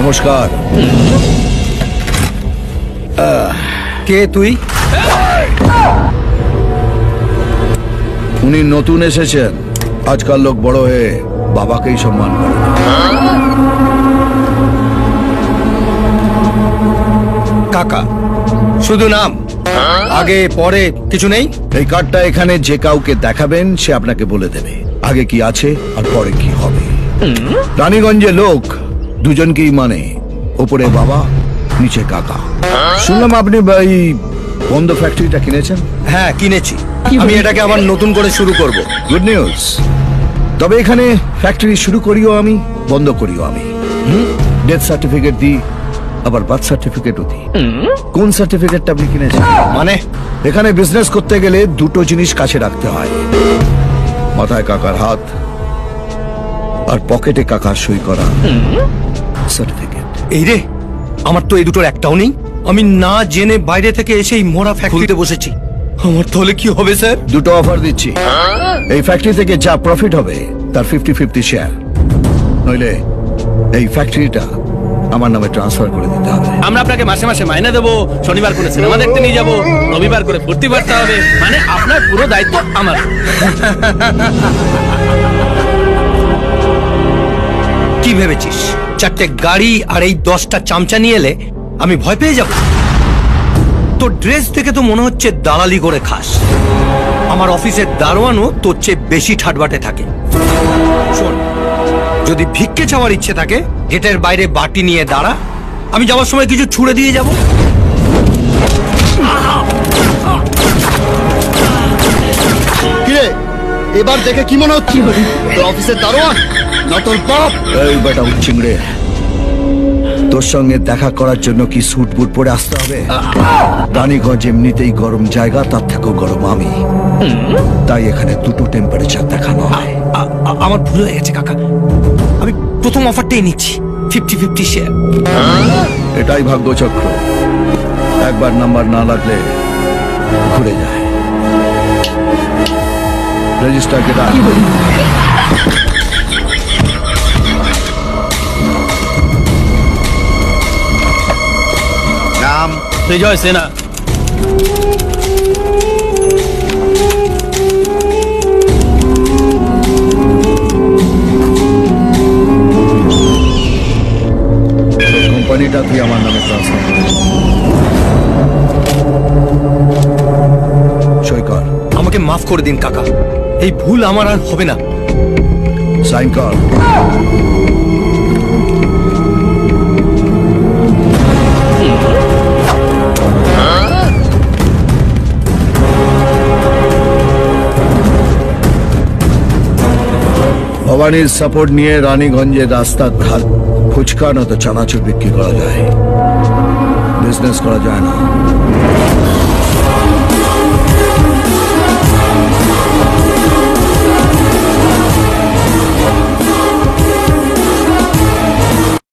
নমস্কার। কে তুই? উনি নতুন এসেছেন। আজকাল লোক বড় হয়ে বাবাকেই সম্মান করে। কাকা শুধু নাম, আগে পরে কিছু নেই? এই কার্ডটা এখানে যে কাউকে দেখাবেন সে আপনাকে বলে দেবে আগে কি আছে আর পরে কি হবে। রানীগঞ্জে লোক দুজনকেই মানে, ওপরে বাবা নিচে কাকা। শুনলাম আপনি এই বন্ধ ফ্যাক্টরিটা কিনেছেন? হ্যাঁ কিনেছি, আমি এটাকে আবার নতুন করে শুরু করব। Good news. তবে এখানে ফ্যাক্টরি শুরু করিও আমি, বন্ধ করিও আমি। ডেথ সার্টিফিকেট দিই, আবার বার্থ সার্টিফিকেটও দিই। কোন সার্টিফিকেটটা আপনি কিনেছেন? মানে এখানে বিজনেস করতে গেলে দুটো জিনিস কাছে রাখতে হয়, মাথায় কাকার হাত আর পকেটে কাকার সই করা সার্টিফিকেট। এই রে, আমার তো এই দুটোর একটাও নেই। আমি না জেনে বাইরে থেকে এসে এই মরা ফ্যাক্টরিতে বসেছি। আমার তাহলে কি হবে স্যার? দুটো অফার দিচ্ছি। এই ফ্যাক্টরি থেকে যা প্রফিট হবে তার 50-50 শেয়ার, নইলে এই ফ্যাক্টরিটা আমার নামে ট্রান্সফার করে দিতে হবে। আমরা আপনাকে মাসে মাসে মাইনে দেবো, শনিবার করে সিনেমা দেখতে নিয়ে যাবো, রবিবার করে ফুর্তি করতে হবে, মানে আপনার পুরো দায়িত্ব আমার। কি ভেবেছিস 4টে গাড়ি আর এই 10টা চামচা নিয়ে এলে আমি ভয় পেয়ে যাব? তোর ড্রেস থেকে তো মনে হচ্ছে দালালি করে খাস। আমার অফিসের দারোয়ানও তোর চেয়ে বেশি ঠাটবাটে থাকে। শোন, যদি ভিক্ষে চাওয়ার ইচ্ছে থাকে গেটের বাইরে বাটি নিয়ে দাঁড়া, আমি যাওয়ার সময় কিছু ছুঁড়ে দিয়ে যাব। কিরে, এবার দেখে কি মনে হচ্ছে? তোর অফিসের দারোয়ান না তোর বাপ? এই বেটা উচ্চিংড়ে, তোর সঙ্গে দেখা করার জন্য কি স্যুট বুট পরে আসতে হবে? রানীগঞ্জ এমনিতেই গরম জায়গা, তার থেকেও গরম আমি, তাই এখানে দুটো টেম্পারেচার দেখানো হয়। আমার ভুল হয়ে গেছে কাকা, আমি প্রথম অফারটাই নিচ্ছি, 50-50 শেয়ার। এটাই ভাগ্যচক্র, একবার নাম্বার না লাগলে ঘুরে যায়। রেজিস্টার কেটা? নাম বিজয় সেনা। কোম্পানিটা তুই আমার নামে ট্রান্সফার করে সই কর। আমাকে মাফ করে দিন কাকা, এই ভুল আমার আর হবে না। সাইন কর। ভবানীর সাপোর্ট নিয়ে রানীগঞ্জের রাস্তার ধার ফুচকা না তো চানাচুর বিক্রি করা যায়, বিজনেস করা যায় না।